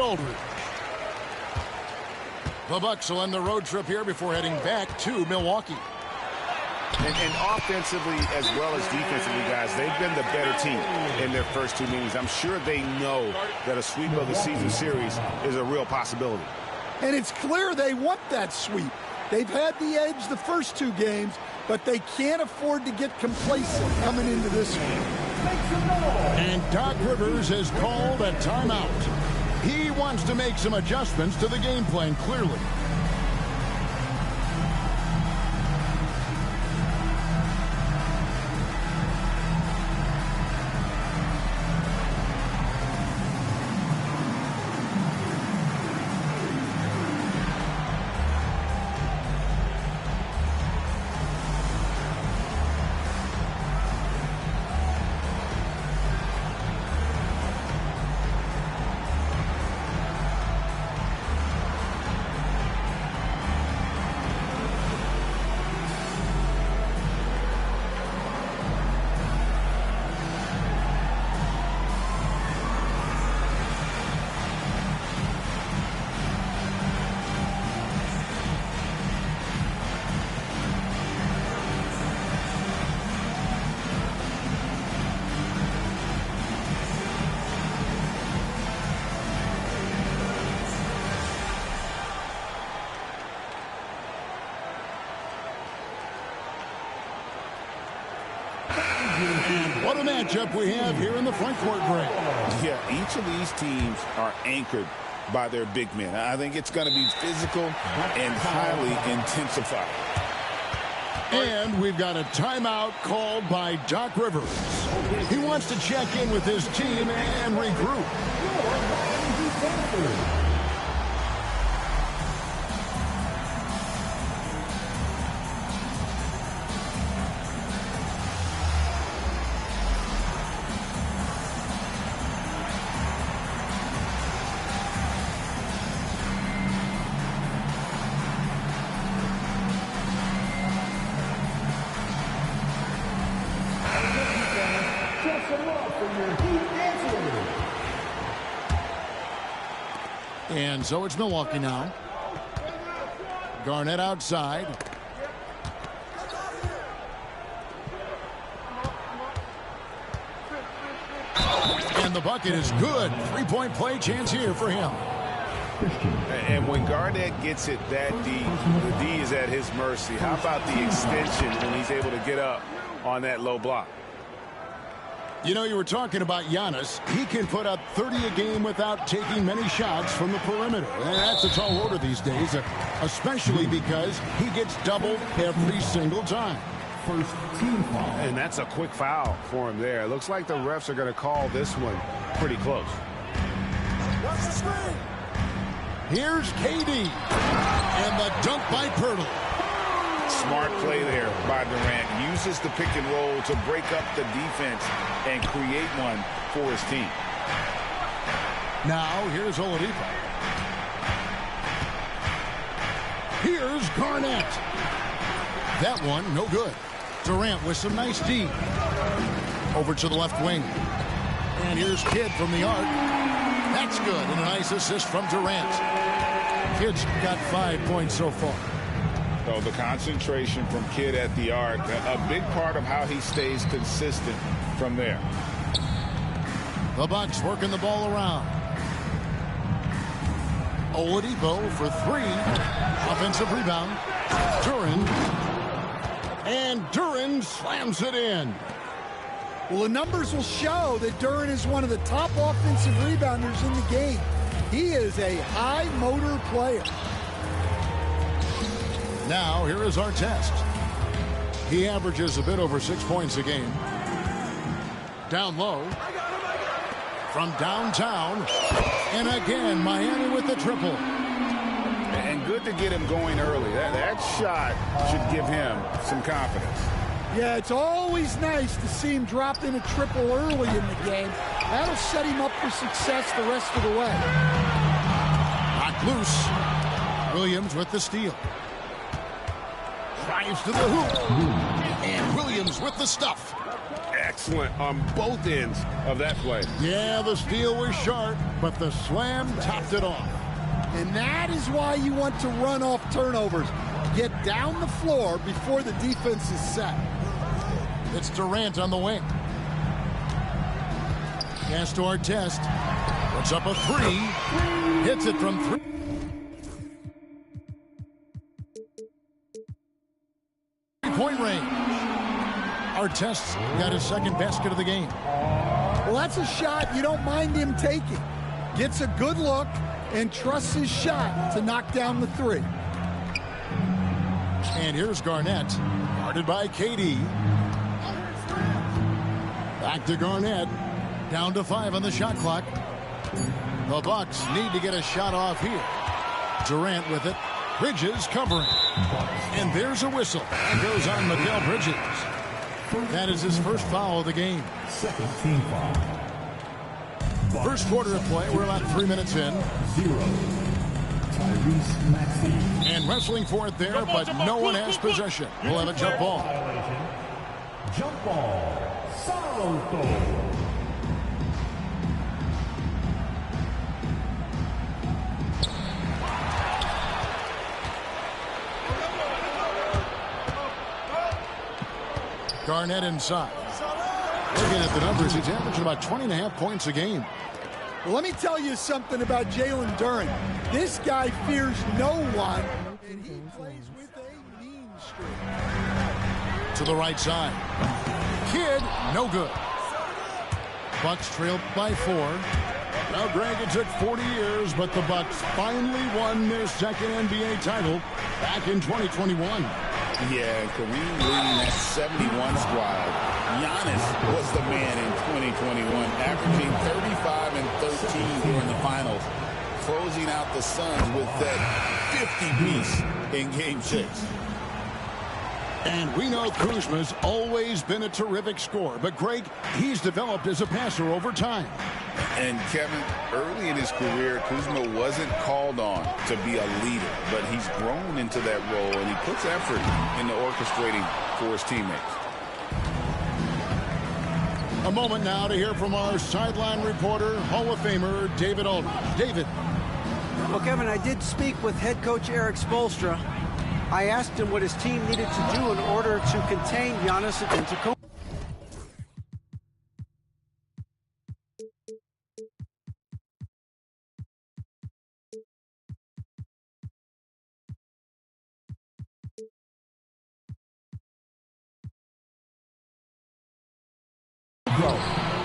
Aldridge. The Bucks will end the road trip here before heading back to Milwaukee. And offensively as well as defensively, guys, they've been the better team in their first two meetings. I'm sure they know that a sweep of the season series is a real possibility. And it's clear they want that sweep. They've had the edge the first two games, but they can't afford to get complacent coming into this one. And Doc Rivers has called a timeout. He wants to make some adjustments to the game plan, clearly. What a matchup we have here in the front court break. Yeah, each of these teams are anchored by their big men. I think it's going to be physical and highly intensified. And we've got a timeout called by Doc Rivers. He wants to check in with his team and regroup. And so it's Milwaukee now. Garnett outside. And the bucket is good. Three-point play chance here for him. And when Garnett gets it that deep, the D is at his mercy. How about the extension when he's able to get up on that low block? You know, you were talking about Giannis. He can put up 30 a game without taking many shots from the perimeter. And that's a tall order these days, especially because he gets doubled every single time. First team foul. And that's a quick foul for him there. It looks like the refs are going to call this one pretty close. Here's KD. And the dunk by Pirtle. Smart play there by Durant. Uses the pick and roll to break up the defense and create one for his team. Now here's Oladipo. Here's Garnett. That one, no good. Durant with some nice D. Over to the left wing. And here's Kidd from the arc. That's good. And a nice assist from Durant. Kidd's got 5 points so far. So the concentration from Kidd at the arc, a big part of how he stays consistent from there. The Bucks working the ball around. Oladipo for three. Offensive rebound. Duran. And Duran slams it in. Well, the numbers will show that Duran is one of the top offensive rebounders in the game. He is a high motor player. Now, here is our test. He averages a bit over 6 points a game. Down low. From downtown. And again, Miami with the triple. And good to get him going early. That shot should give him some confidence. Yeah, it's always nice to see him drop in a triple early in the game. That'll set him up for success the rest of the way. Knocked loose. Williams with the steal. Drives to the hoop. And Williams with the stuff. excellent on both ends of that play. Yeah, the steal was sharp, but the slam topped it off. And that is why you want to run off turnovers. Get down the floor before the defense is set. It's Durant on the wing. Pass to Artest. Puts up a three. Hits it from three. Point range. Artest got his second basket of the game. Well, that's a shot you don't mind him taking. Gets a good look and trusts his shot to knock down the three. And here's Garnett, guarded by KD. Back to Garnett. Down to 5 on the shot clock. The Bucks need to get a shot off here. Durant with it. Bridges covering. And there's a whistle. And goes on Mikal Bridges. That is his first foul of the game. Second team foul. First quarter of play. We're about 3 minutes in. 0. Tyrese Maxey. And wrestling for it there, but no one has possession. We'll have a jump ball. Jump ball. Soroto. Garnett inside. Looking at the numbers, he's averaging about 20.5 points a game. Well, let me tell you something about Jalen Duren. This guy fears no one, and he plays with a mean streak. To the right side. Kidd, no good. Bucks trailed by 4. Now, Greg, it took 40 years, but the Bucks finally won their second NBA title back in 2021. Yeah, Kareem leading that 71 squad. Giannis was the man in 2021, averaging 35 and 13 during the finals, closing out the Suns with that 50-piece in Game 6. And we know Kuzma's always been a terrific scorer, but Greg, he's developed as a passer over time. And Kevin, early in his career, Kuzma wasn't called on to be a leader, but he's grown into that role, and he puts effort into orchestrating for his teammates. A moment now to hear from our sideline reporter, Hall of Famer David Aldridge. David. Well, Kevin, I did speak with head coach Eric Spoelstra. I asked him what his team needed to do in order to contain Giannis Antetokounmpo.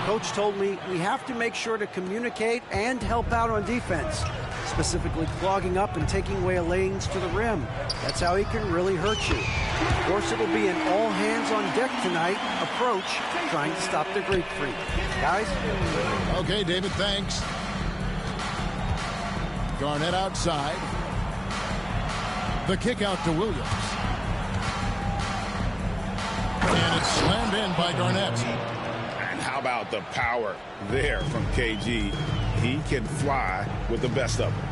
Coach told me we have to make sure to communicate and help out on defense, specifically clogging up and taking away lanes to the rim. That's how he can really hurt you. Of course, it'll be an all-hands-on-deck tonight approach, trying to stop the Greek Freak. Guys? Okay, David, thanks. Garnett outside. The kick out to Williams. And it's slammed in by Garnett. How about the power there from KG? He can fly with the best of them.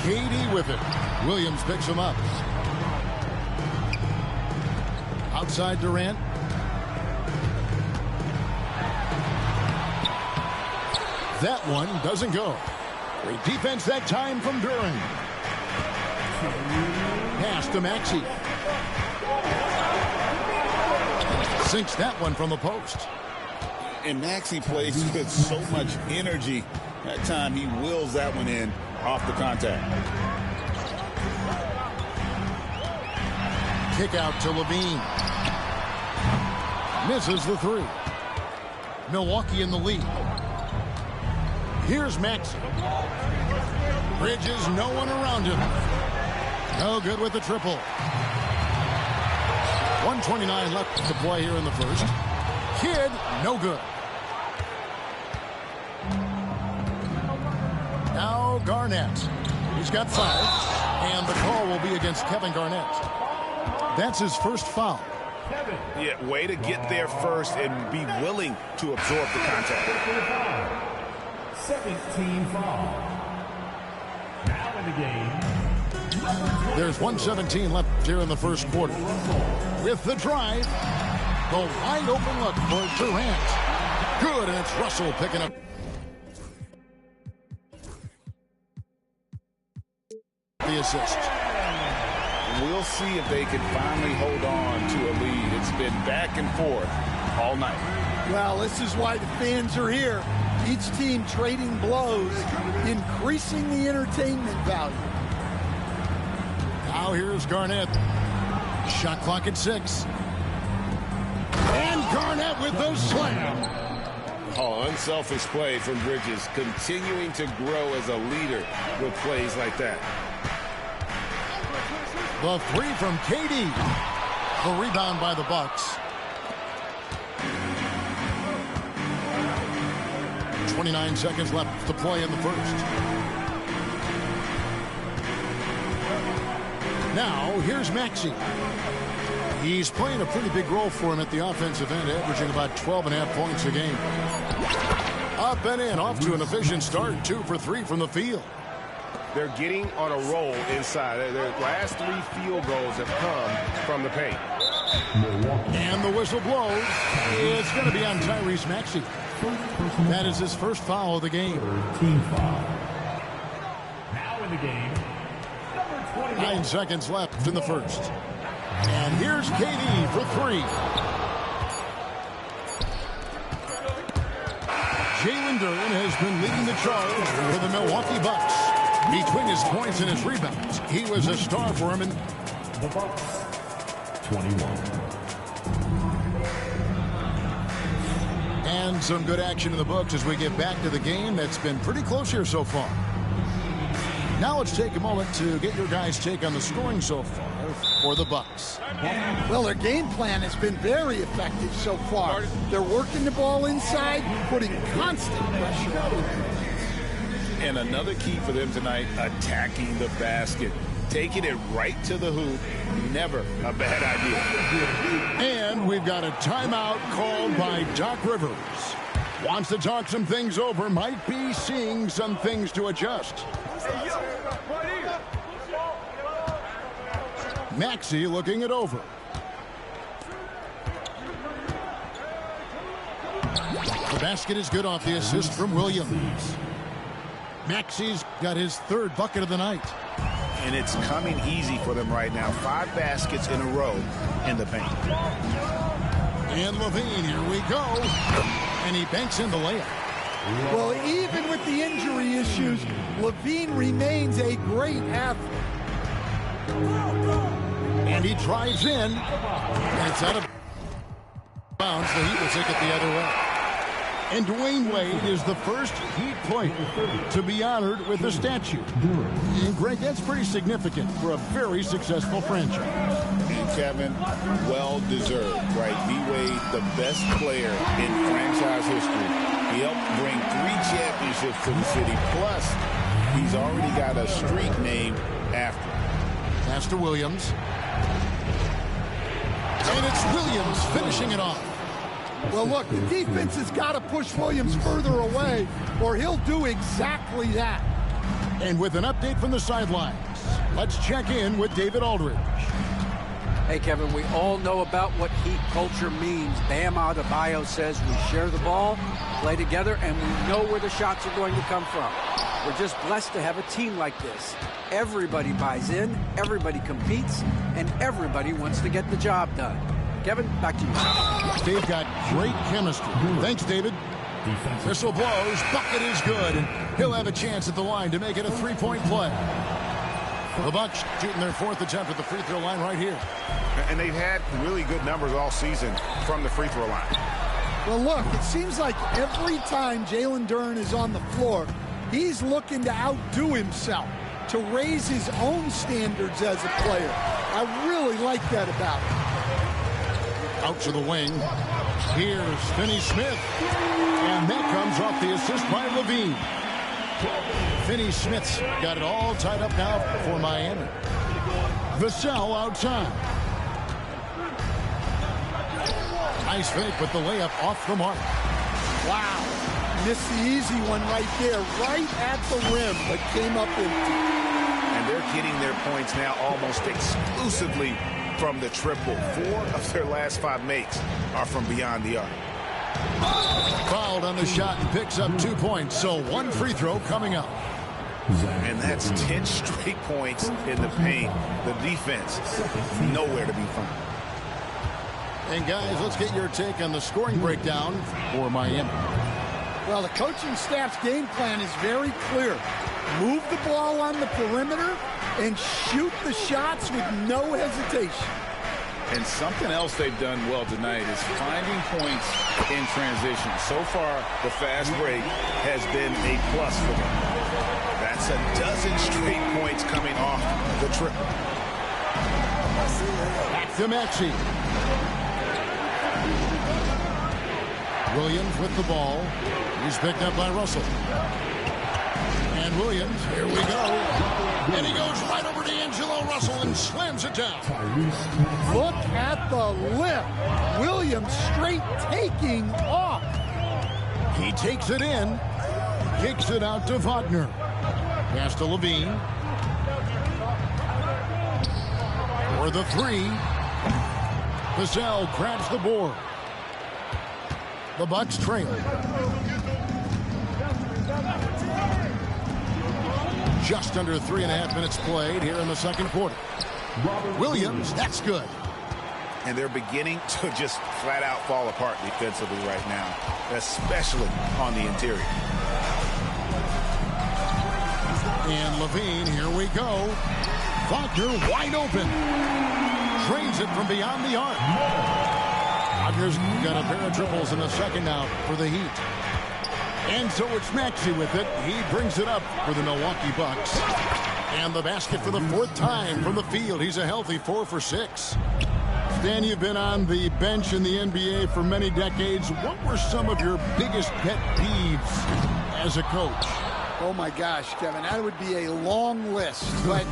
KD with it. Williams picks him up. Outside Durant. That one doesn't go. Great defense that time from Duren. Pass to Maxey. Sinks that one from the post. And Maxey plays with so much energy. That time he wills that one in off the contact. Kick out to Levine. Misses the three. Milwaukee in the lead. Here's Maxey. Bridges, no one around him. No good with the triple. 1:29 left to play here in the first. Kidd, no good. Now Garnett. He's got 5. And the call will be against Kevin Garnett. That's his first foul. Yeah, way to get there first and be willing to absorb the contact. Second team foul. Now in the game. There's 1:17 left here in the first quarter. With the drive. The wide open look for Durant. Good, and it's Russell picking up the assist. We'll see if they can finally hold on to a lead. It's been back and forth all night. Well, this is why the fans are here. Each team trading blows, increasing the entertainment value. Now here's Garnett. Shot clock at 6. And Garnett with the slam. Oh, unselfish play from Bridges, continuing to grow as a leader with plays like that. The 3 from KD. The rebound by the Bucks. 29 seconds left to play in the first. Now, here's Maxey. He's playing a pretty big role for him at the offensive end, averaging about 12.5 points a game. Up and in, off to an efficient start. 2 for 3 from the field. They're getting on a roll inside. Their last 3 field goals have come from the paint. And the whistle blows. It's going to be on Tyrese Maxey. That is his first foul of the game. Team foul. Now in the game, number 21. 9 seconds left in the first. And here's KD for 3. Jalen Duren has been leading the charge for the Milwaukee Bucks. Between his points and his rebounds, he was a star for him. The Bucks, 21. And some good action in the books as we get back to the game that's been pretty close here so far. Now let's take a moment to get your guys' take on the scoring so far for the Bucks. Well, their game plan has been very effective so far. They're working the ball inside, putting constant pressure on it. And another key for them tonight, attacking the basket. Taking it right to the hoop, never a bad idea. And we've got a timeout called by Doc Rivers. Wants to talk some things over, might be seeing some things to adjust. Maxey looking it over. The basket is good off the assist from Williams. Maxey's got his 3rd bucket of the night. And it's coming easy for them right now. 5 baskets in a row in the paint. And Levine, here we go. And he banks in the layup. Well, even with the injury issues, Levine remains a great athlete. And he drives in. And it's out of bounds. The Heat will take it the other way. And Dwayne Wade is the first Heat player to be honored with a statue. And Greg, that's pretty significant for a very successful franchise. And Kevin, well deserved, right? D-Wade, the best player in franchise history. He helped bring 3 championships to the city. Plus, he's already got a street named after him. Pass to Williams. And it's Williams finishing it off. Well, look, the defense has got to push Williams further away, or he'll do exactly that. And with an update from the sidelines, let's check in with David Aldridge. Hey, Kevin, we all know about what Heat culture means. Bam Adebayo says we share the ball, play together, and we know where the shots are going to come from. We're just blessed to have a team like this. Everybody buys in, everybody competes, and everybody wants to get the job done. Kevin, back to you. They've got great chemistry. Thanks, David. Whistle blows. Bucket is good. And he'll have a chance at the line to make it a 3-point play. The Bucks shooting their 4th attempt at the free throw line right here. And they've had really good numbers all season from the free throw line. Well, look, it seems like every time Jalen Duren is on the floor, he's looking to outdo himself, to raise his own standards as a player. I really like that about him. Out to the wing. Here's Finney-Smith. And that comes off the assist by Levine. Finney-Smith's got it all tied up now for Miami. Vassell outside. Nice fake with the layup off the mark. Wow. Missed the easy one right there, right at the rim, but came up empty. And they're getting their points now almost exclusively from the triple. 4 of their last 5 makes are from beyond the arc. Fouled on the shot and picks up 2 points. So 1 free throw coming up. And that's 10 straight points in the paint. The defense, nowhere to be found. And guys, let's get your take on the scoring breakdown for Miami. Well, the coaching staff's game plan is very clear. Move the ball on the perimeter and shoot the shots with no hesitation. And something else they've done well tonight is finding points in transition. So far, the fast break has been a plus for them. That's a dozen straight points coming off the triple. Back to Maxey. Williams with the ball. He's picked up by Russell. And Williams, here we go. And he goes right over to Angelo Russell and slams it down. Look at the lift. Williams straight taking off. He takes it in. Kicks it out to Wagner. Pass to Levine. For the 3. Vassell grabs the board. The Bucks trail. Just under 3.5 minutes played here in the second quarter. Williams, that's good. And they're beginning to just flat out fall apart defensively right now, especially on the interior. And Levine, here we go. Wagner wide open. Drains it from beyond the arc. Wagner's got a pair of triples in the second now for the Heat. And so it's Maxey with it. He brings it up for the Milwaukee Bucks. And the basket for the 4th time from the field. He's a healthy 4 for 6. Stan, you've been on the bench in the NBA for many decades. What were some of your biggest pet peeves as a coach? Oh, my gosh, Kevin, that would be a long list. But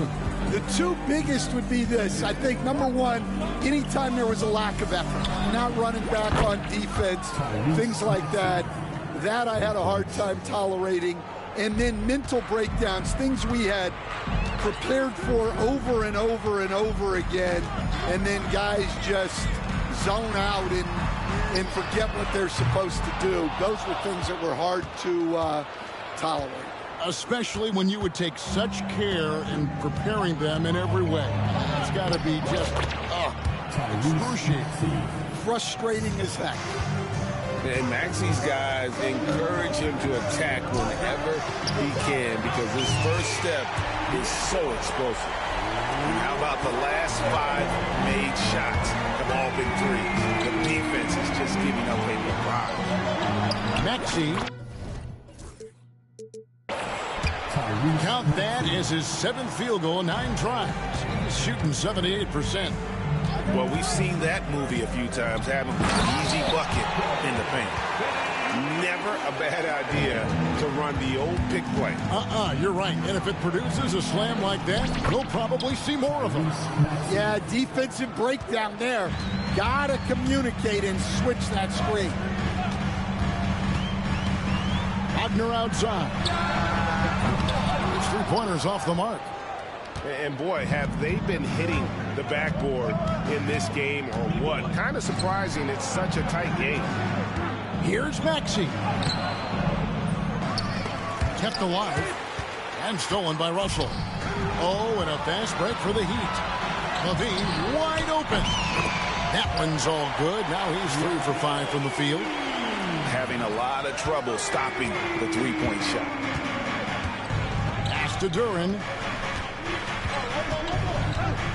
the 2 biggest would be this. I think, number 1, anytime there was a lack of effort, not running back on defense, things like that. That I had a hard time tolerating. And then mental breakdowns, things we had prepared for over and over and over again. And then guys just zone out and forget what they're supposed to do. Those were things that were hard to tolerate. Especially when you would take such care in preparing them in every way. It's got to be just excruciating. Frustrating as heck. And Maxey's guys encourage him to attack whenever he can because his first step is so explosive. And how about the last 5 made shots have all been threes? The defense is just giving up a barrage. Maxey. Count that as his 7th field goal, 9 tries. He's shooting 78%. Well, we've seen that movie a few times, having an easy bucket in the paint. Never a bad idea to run the old pick play. You're right. And if it produces a slam like that, we'll probably see more of them. Yeah, defensive breakdown there. Gotta communicate and switch that screen. Wagner outside. His 3-pointers off the mark. And boy, have they been hitting the backboard in this game or what? Kind of surprising it's such a tight game. Here's Maxey. Kept alive and stolen by Russell. Oh, and a fast break for the Heat. Levine wide open. That one's all good. Now he's 3 for 5 from the field. Having a lot of trouble stopping the 3-point shot. Pass to Duran.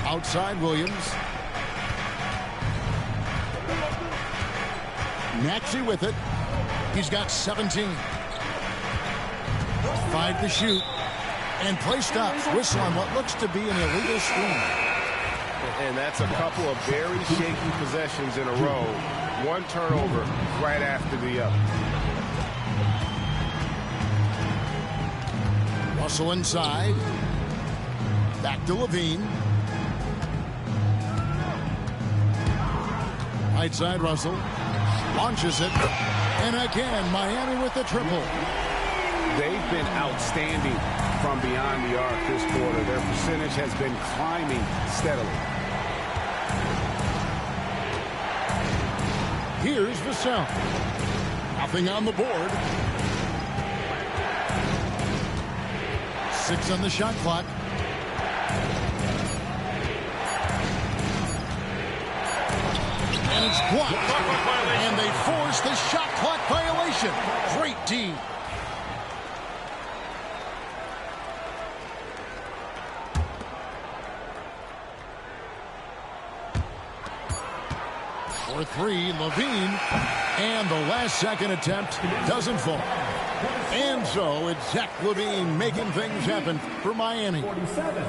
Outside Williams. Maxey with it. He's got 17. 5 to shoot. And play stops. Whistle on what looks to be an illegal screen. And that's a couple of very shaky possessions in a row. 1 turnover right after the other. Russell inside. Back to Levine. Right side Russell. Launches it. And again, Miami with the triple. They've been outstanding from beyond the arc this quarter. Their percentage has been climbing steadily. Here's Vassell. Nothing on the board. 6 on the shot clock. And it's blocked. And they force the shot clock violation. Great D. For 3, Levine. And the last second attempt doesn't fall. And so it's Zach LaVine making things happen for Miami.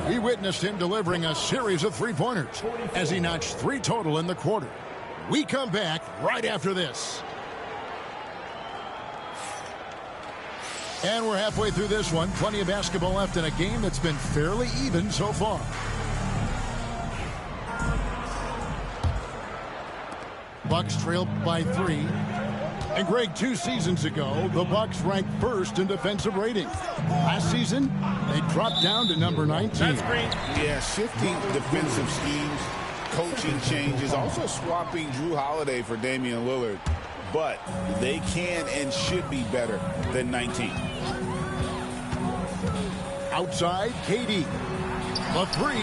We witnessed him delivering a series of three-pointers as he notched 3 total in the quarter. We come back right after this. And we're halfway through this one. Plenty of basketball left in a game that's been fairly even so far. Bucks trailed by 3. And Greg, 2 seasons ago, the Bucks ranked first in defensive rating. Last season, they dropped down to number 19. That's great. Yeah, shifting defensive schemes, coaching changes, also swapping Drew Holiday for Damian Lillard. But they can and should be better than 19. Outside, KD. The 3.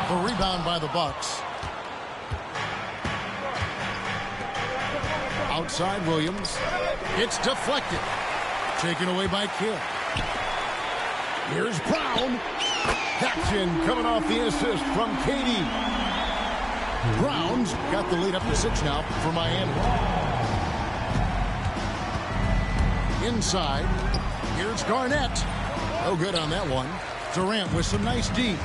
The rebound by the Bucks. Outside Williams. It's deflected. Taken away by Kidd. Here's Brown. That's in, coming off the assist from KD. Brown's got the lead up to 6 now for Miami. Inside. Here's Garnett. No good on that one. Durant with some nice D.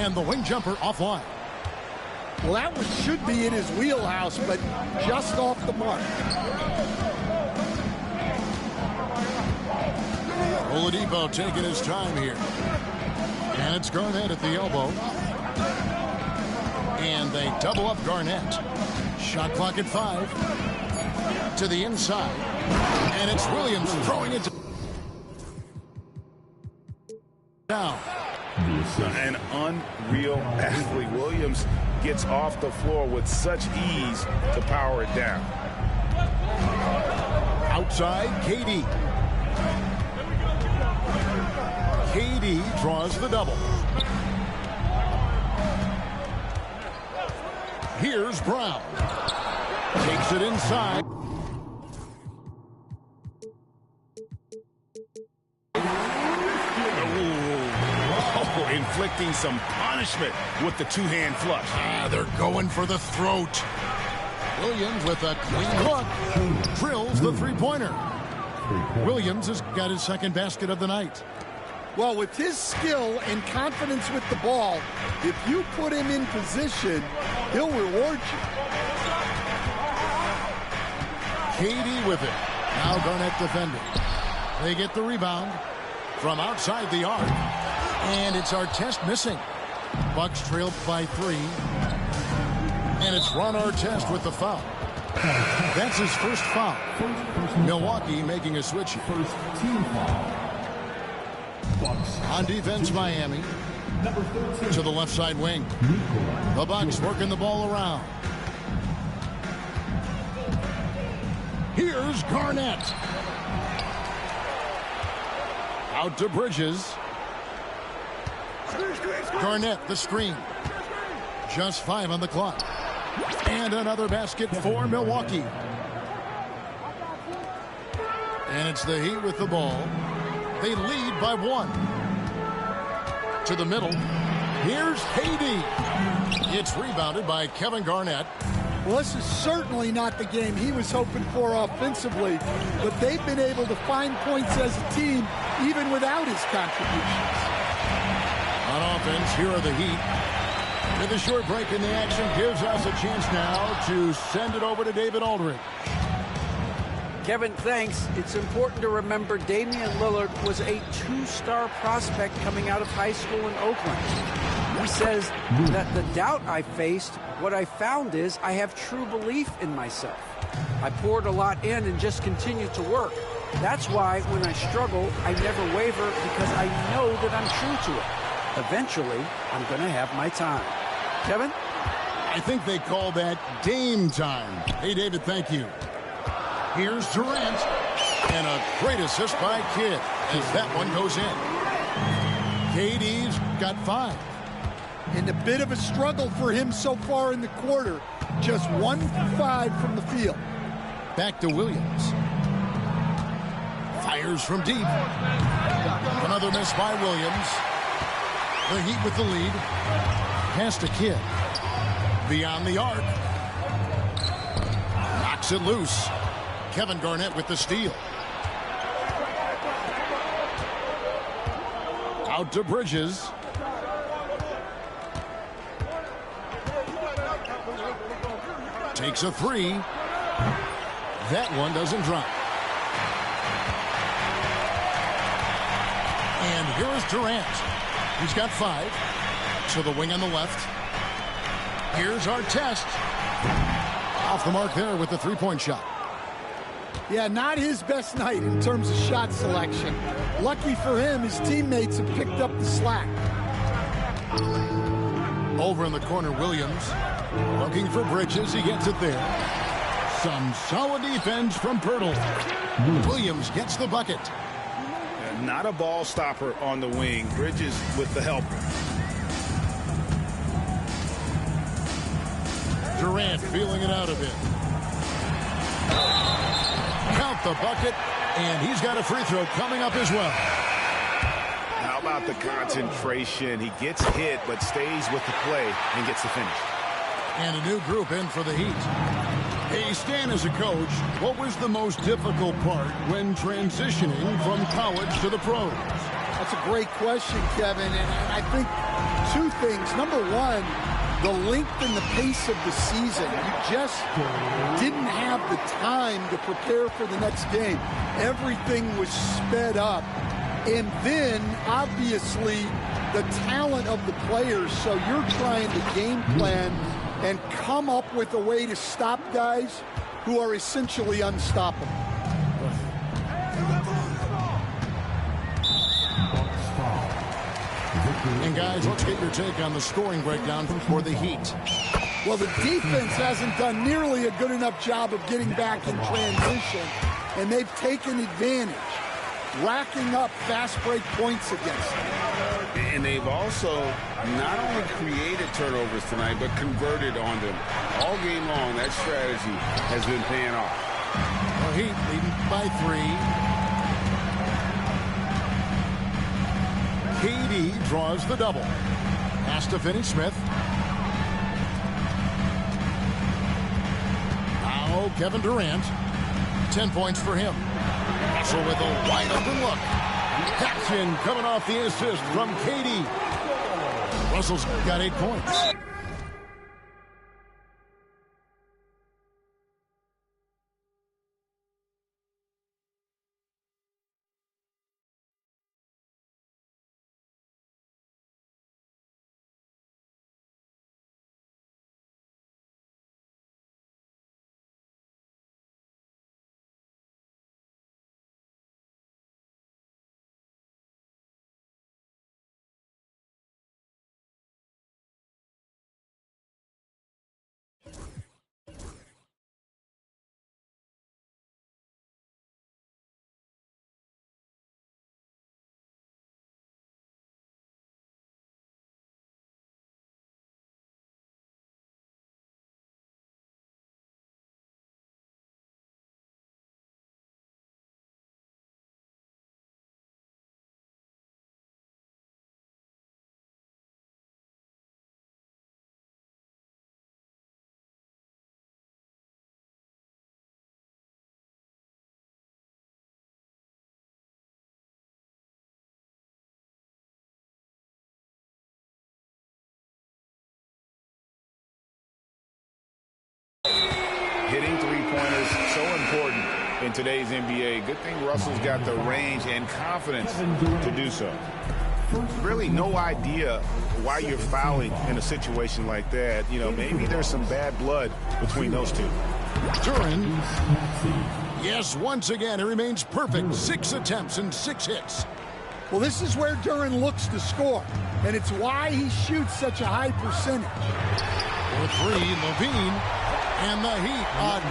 And the wing jumper offline. Well, that one should be in his wheelhouse, but just off the mark. Oladipo taking his time here. And it's Garnett at the elbow. And they double up Garnett. Shot clock at 5. To the inside. And it's Williams throwing it down. An unreal athlete. Williams gets off the floor with such ease to power it down. Outside, KD. KD draws the double. Here's Brown. Takes it inside. Inflicting some punishment with the two-hand flush. They're going for the throat. Williams with a clean look. Drills the three-pointer. Williams has got his second basket of the night. Well, with his skill and confidence with the ball, if you put him in position, he'll reward you. KD with it. Now Garnett defending. They get the rebound from outside the arc. And it's Artest missing. Bucks trailed by 3. And it's Ron Artest with the foul. That's his first foul. Milwaukee making a switch. First team foul. On defense, Miami. To the left side wing. The Bucks working the ball around. Here's Garnett. Out to Bridges. Garnett, the screen. Just 5 on the clock. And another basket for Milwaukee. And it's the Heat with the ball. They lead by 1. To the middle. Here's KD. It's rebounded by Kevin Garnett. Well, this is certainly not the game he was hoping for offensively, but they've been able to find points as a team even without his contributions. On offense, here are the Heat. With a short break in the action, gives us a chance now to send it over to David Aldridge. Kevin, thanks. It's important to remember Damian Lillard was a 2-star prospect coming out of high school in Oakland. He says that the doubt I faced, what I found is I have true belief in myself. I poured a lot in and just continued to work. That's why when I struggle, I never waver because I know that I'm true to it. Eventually, I'm going to have my time. Kevin? I think they call that game time. Hey, David, thank you. Here's Durant. And a great assist by Kidd as that one goes in. KD's got 5. And a bit of a struggle for him so far in the quarter. Just 1 for 5 from the field. Back to Williams. Fires from deep. Another miss by Williams. The Heat with the lead. Pass to Kidd. Beyond the arc. Knocks it loose. Kevin Garnett with the steal. Out to Bridges. Takes a 3. That one doesn't drop. And here is Durant. He's got 5. To the wing on the left. Here's our test. Off the mark there with the three-point shot. Yeah, not his best night in terms of shot selection. Lucky for him, his teammates have picked up the slack. Over in the corner, Williams. Looking for Bridges. He gets it there. Some solid defense from Pirtle. Williams gets the bucket. Not a ball stopper on the wing. Bridges with the help. Durant feeling it out a bit. Count the bucket, and he's got a free throw coming up as well. How about the concentration? He gets hit, but stays with the play and gets the finish. And a new group in for the Heat. Hey, Stan, as a coach, what was the most difficult part when transitioning from college to the pros? That's a great question, Kevin, and I think 2 things. Number one, the length and the pace of the season. You just didn't have the time to prepare for the next game. Everything was sped up. And then, obviously, the talent of the players. So you're trying to game plan and come up with a way to stop guys who are essentially unstoppable. And guys, let's get your take on the scoring breakdown for the Heat. Well, the defense hasn't done nearly a good enough job of getting back in transition, and they've taken advantage, racking up fast break points against them. And they've also not only created turnovers tonight, but converted on them. All game long, that strategy has been paying off. The Heat leading by 3. KD draws the double. Pass to Finney-Smith. Now Kevin Durant. 10 points for him. Russell with a wide open look. That's in, coming off the assist from KD. Russell's got 8 points. Hitting three-pointers, so important in today's NBA. Good thing Russell's got the range and confidence to do so. Really no idea why you're fouling in a situation like that. You know, maybe there's some bad blood between those two. Duran. Yes, once again, it remains perfect. 6 attempts and 6 hits. Well, this is where Duren looks to score, and it's why he shoots such a high percentage. For three, Levine, and the Heat,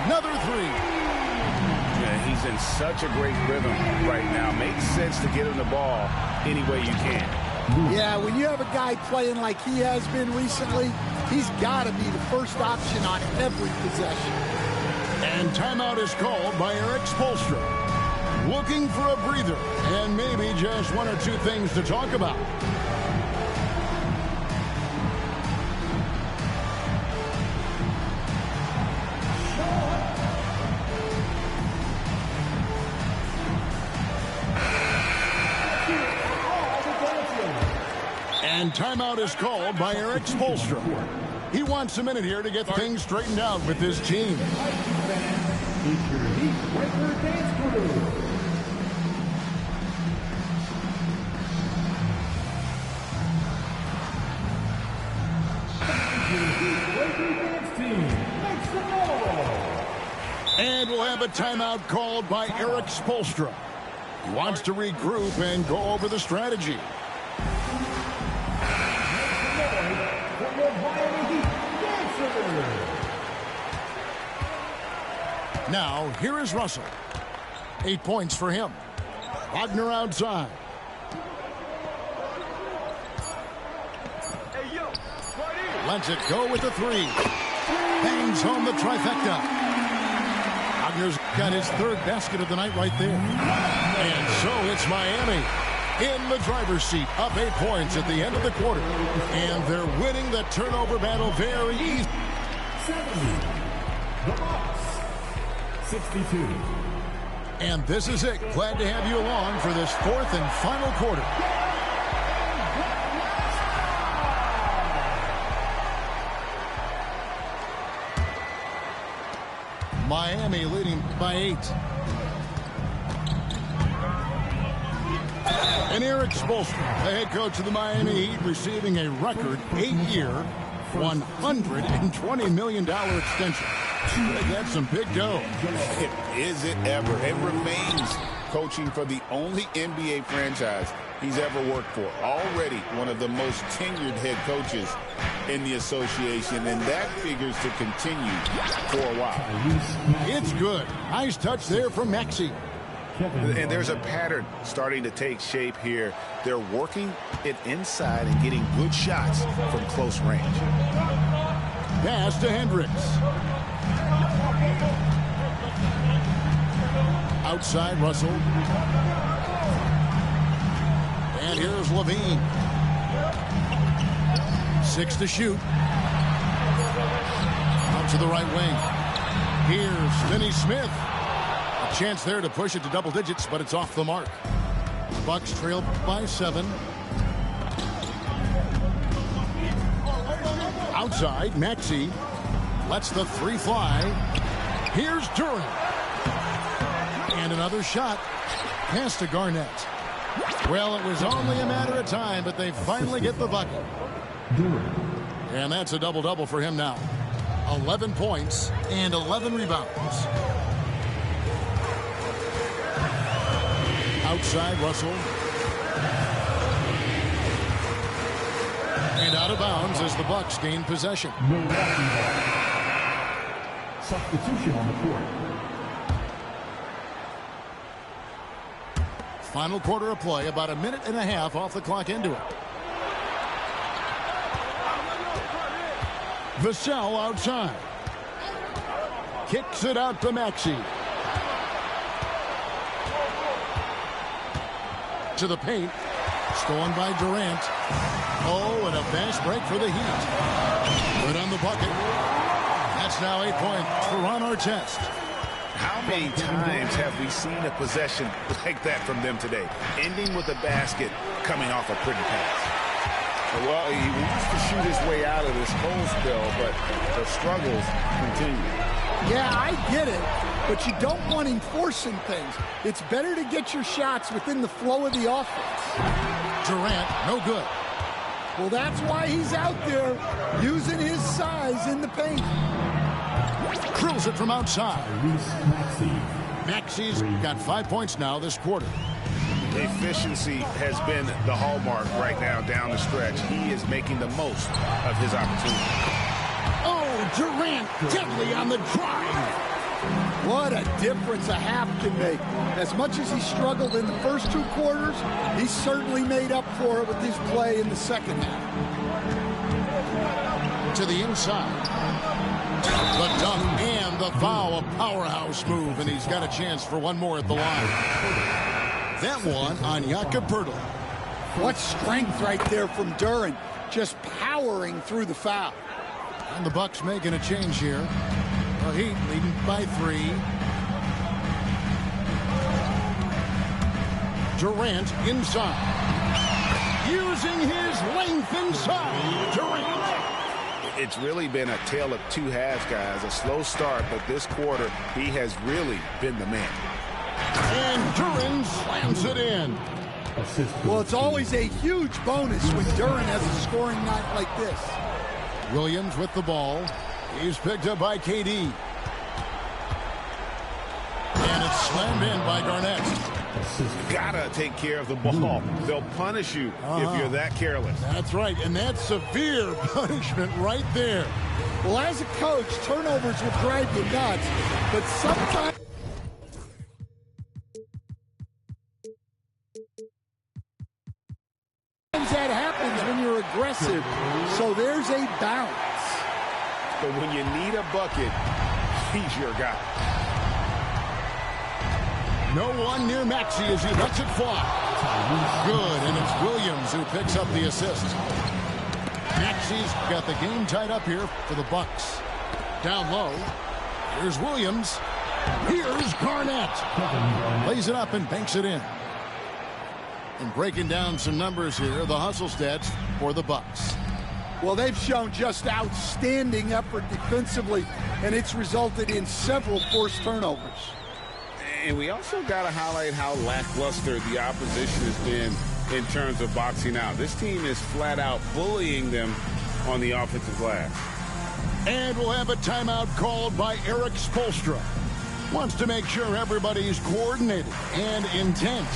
another three. Yeah, he's in such a great rhythm right now. Makes sense to get him the ball any way you can. Yeah, when you have a guy playing like he has been recently, he's got to be the first option on every possession. And timeout is called by Eric Spoelstra. Looking for a breather and maybe just one or two things to talk about. And timeout is called by Eric Spoelstra. He wants a minute here to get things straightened out with his team. And we'll have a timeout called by Eric Spoelstra. He wants to regroup and go over the strategy. Now, here is Russell. 8 points for him. Wagner outside. Lets it go with the three. Bangs home the trifecta. Wagner's got his third basket of the night right there. And so it's Miami in the driver's seat, up 8 points at the end of the quarter. And they're winning the turnover battle very easy. 62. And this is it. Glad to have you along for this fourth and final quarter. Miami leading by 8. And Eric Spoelstra, the head coach of the Miami Heat, receiving a record 8-year, $120 million extension. That's some big dough. Is it ever? It remains coaching for the only NBA franchise he's ever worked for. Already one of the most tenured head coaches in the association, and that figures to continue for a while. It's good. Nice touch there from Maxey. And there's a pattern starting to take shape here. They're working it inside and getting good shots from close range. Pass to Hendricks. Outside Russell. And here's Levine. 6 to shoot. Out to the right wing. Here's Finney Smith. A chance there to push it to double digits, but it's off the mark. Bucks trail by 7. Outside, Maxey lets the three fly. Here's Duren. And another shot. Pass to Garnett. Well, it was only a matter of time, but they finally get the bucket. And that's a double-double for him now. 11 points and 11 rebounds. Outside, Russell. And out of bounds as the Bucks gain possession. Substitution on the court. Final quarter of play, about a minute and a half off the clock into it. Vassell outside. Kicks it out to Maxey. To the paint. Stolen by Durant. Oh, and a fast break for the Heat. Good on the bucket. That's now 8 points for Ron Artest. How many times have we seen a possession like that from them today? Ending with a basket, coming off a pretty pass. Well, he wants to shoot his way out of this cold spell, but the struggles continue. Yeah, I get it, but you don't want him forcing things. It's better to get your shots within the flow of the offense. Durant, no good. Well, that's why he's out there using his size in the paint. Drills it from outside. Maxey's got 5 points now this quarter. Efficiency has been the hallmark right now down the stretch. He is making the most of his opportunity. Oh, Durant deadly on the drive. What a difference a half can make. As much as he struggled in the first 2 quarters, he certainly made up for it with his play in the second half. To the inside. The dunk and the foul, a powerhouse move, and he's got a chance for one more at the line. That one on Jakob Poeltl. What strength right there from Duren, just powering through the foul. And the Bucks making a change here. The Heat leading by 3. Durant inside. Using his length inside. Durant. It's really been a tale of 2 halves, guys. A slow start, but this quarter, he has really been the man. And Duren slams it in. Well, it's always a huge bonus when Duren has a scoring night like this. Williams with the ball. He's picked up by KD. And it's slammed in by Garnett. Gotta take care of the ball. They'll punish you if you're that careless. That's right, and that's severe punishment right there. Well, as a coach, turnovers will drive you nuts, but sometimes that happens when you're aggressive. So there's a balance. But when you need a bucket, he's your guy. No one near Maxey as he lets it fly. Good, and it's Williams who picks up the assist. Maxey's got the game tied up here for the Bucks. Down low, here's Williams. Here's Garnett. Lays it up and banks it in. And breaking down some numbers here, the hustle stats for the Bucks. Well, they've shown just outstanding effort defensively, and it's resulted in several forced turnovers. And we also got to highlight how lackluster the opposition has been in terms of boxing out. This team is flat out bullying them on the offensive glass. And we'll have a timeout called by Eric Spoelstra. Wants to make sure everybody's coordinated and intent.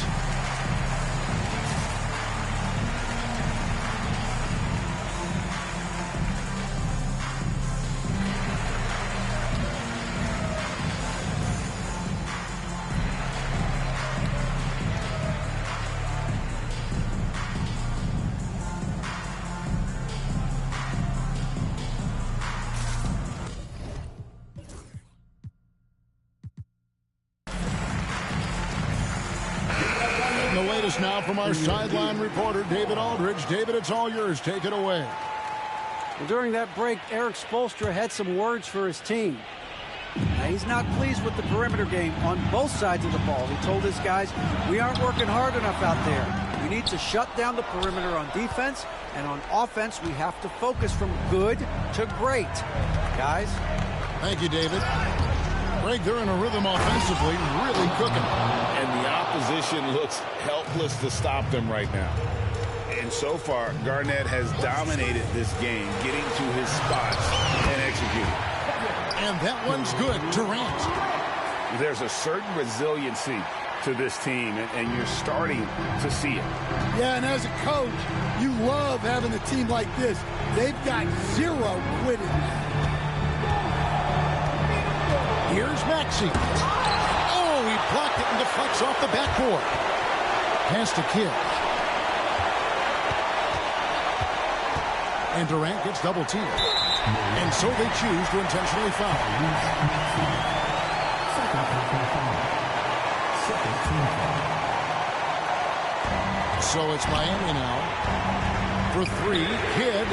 Now from our sideline reporter, David Aldridge. David, it's all yours. Take it away. Well, during that break, Eric Spoelstra had some words for his team. Now, he's not pleased with the perimeter game on both sides of the ball. He told his guys, we aren't working hard enough out there. We need to shut down the perimeter on defense, and on offense, we have to focus from good to great. Guys? Thank you, David. Greg, they're in a rhythm offensively, really cooking. And the opposition looks helpless to stop them right now. And so far, Garnett has dominated this game, getting to his spots and executing. And that one's good. Durant. There's a certain resiliency to this team, and you're starting to see it. Yeah, and as a coach, you love having a team like this. They've got zero quitting. Here's Maxey. Oh, he blocked it and deflects off the backboard. Pass to Kidd. And Durant gets double teamed. And so they choose to intentionally foul. So it's Miami now. For 3, Kidd.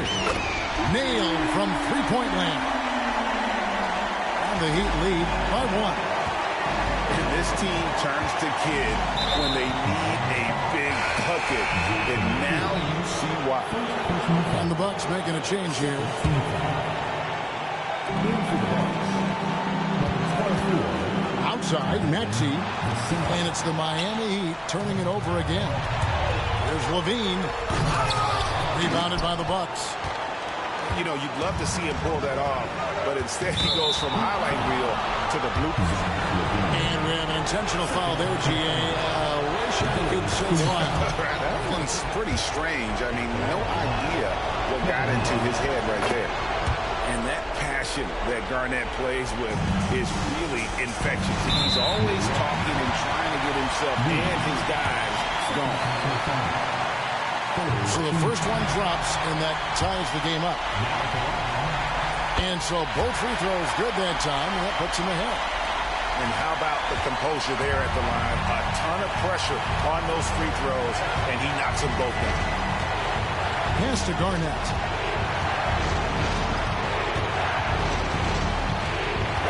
Nailed from three-point land. The Heat lead by 1. And this team turns to Kidd when they need a big bucket. And now you see why. And the Bucks making a change here. Outside, Maxey. And it's the Miami Heat turning it over again. There's Levine. Rebounded by the Bucks. You know, you'd love to see him pull that off, but instead he goes from highlight reel to the bloopers. And we have an intentional foul there, G.A. Wish I could say why. That one's pretty strange. I mean, no idea what got into his head right there. And that passion that Garnett plays with is really infectious. He's always talking and trying to get himself and his guys going. So the first one drops, and that ties the game up. And so both free throws good that time, and that puts him ahead. And how about the composure there at the line? A ton of pressure on those free throws, and he knocks them both down. Pass to Garnett.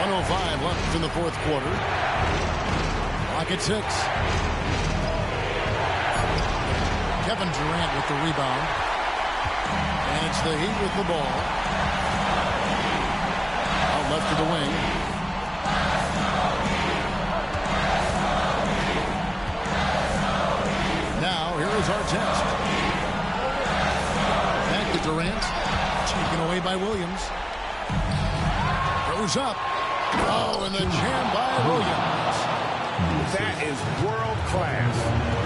1:05 left in the fourth quarter. Clock at 6. Kevin Durant with the rebound. And it's the Heat with the ball. Out left to the wing. Now, here is our test. Back to Durant. Taken away by Williams. Goes up. Oh, and the jam by Williams. That is world class.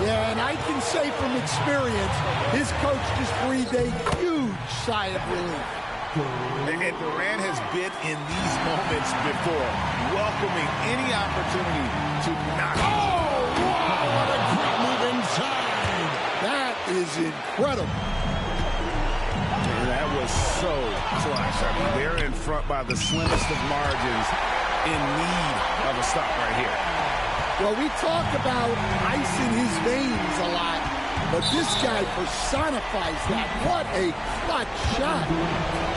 Yeah, and I can say from experience, his coach just breathed a huge sigh of relief. And Durant has been in these moments before, welcoming any opportunity to knock. Oh, wow, what a great move inside. That is incredible. And that was so clutch. I mean, they're in front by the slimmest of margins, in need of a stop right here. Well, we talk about ice in his veins a lot, but this guy personifies that. What a clutch shot.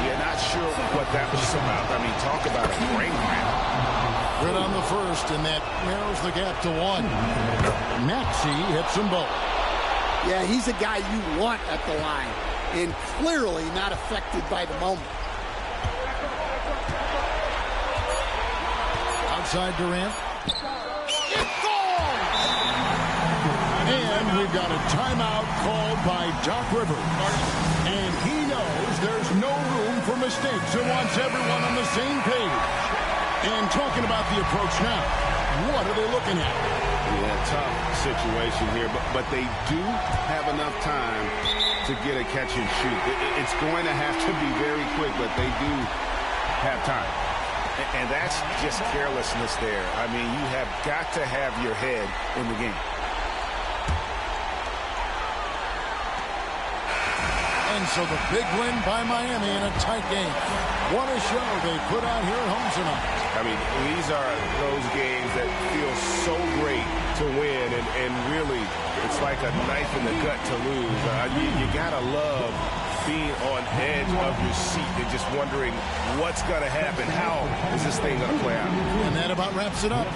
Yeah, not sure what that was about. I mean, talk about a brain cramp. Good on the first, and that narrows the gap to 1. Maxey hits them both. Yeah, he's a guy you want at the line, and clearly not affected by the moment. Outside Durant. And we've got a timeout called by Doc Rivers. And he knows there's no room for mistakes and wants everyone on the same page. And talking about the approach now, what are they looking at? Yeah, tough situation here, but they do have enough time to get a catch and shoot. It's going to have to be very quick, but they do have time. And that's just carelessness there. I mean, you have got to have your head in the game. And so the big win by Miami in a tight game. What a show they put on here at home tonight. I mean, these are those games that feel so great to win, and really, it's like a knife in the gut to lose. You gotta love being on edge of your seat and just wondering what's gonna happen. How is this thing gonna play out? And that about wraps it up.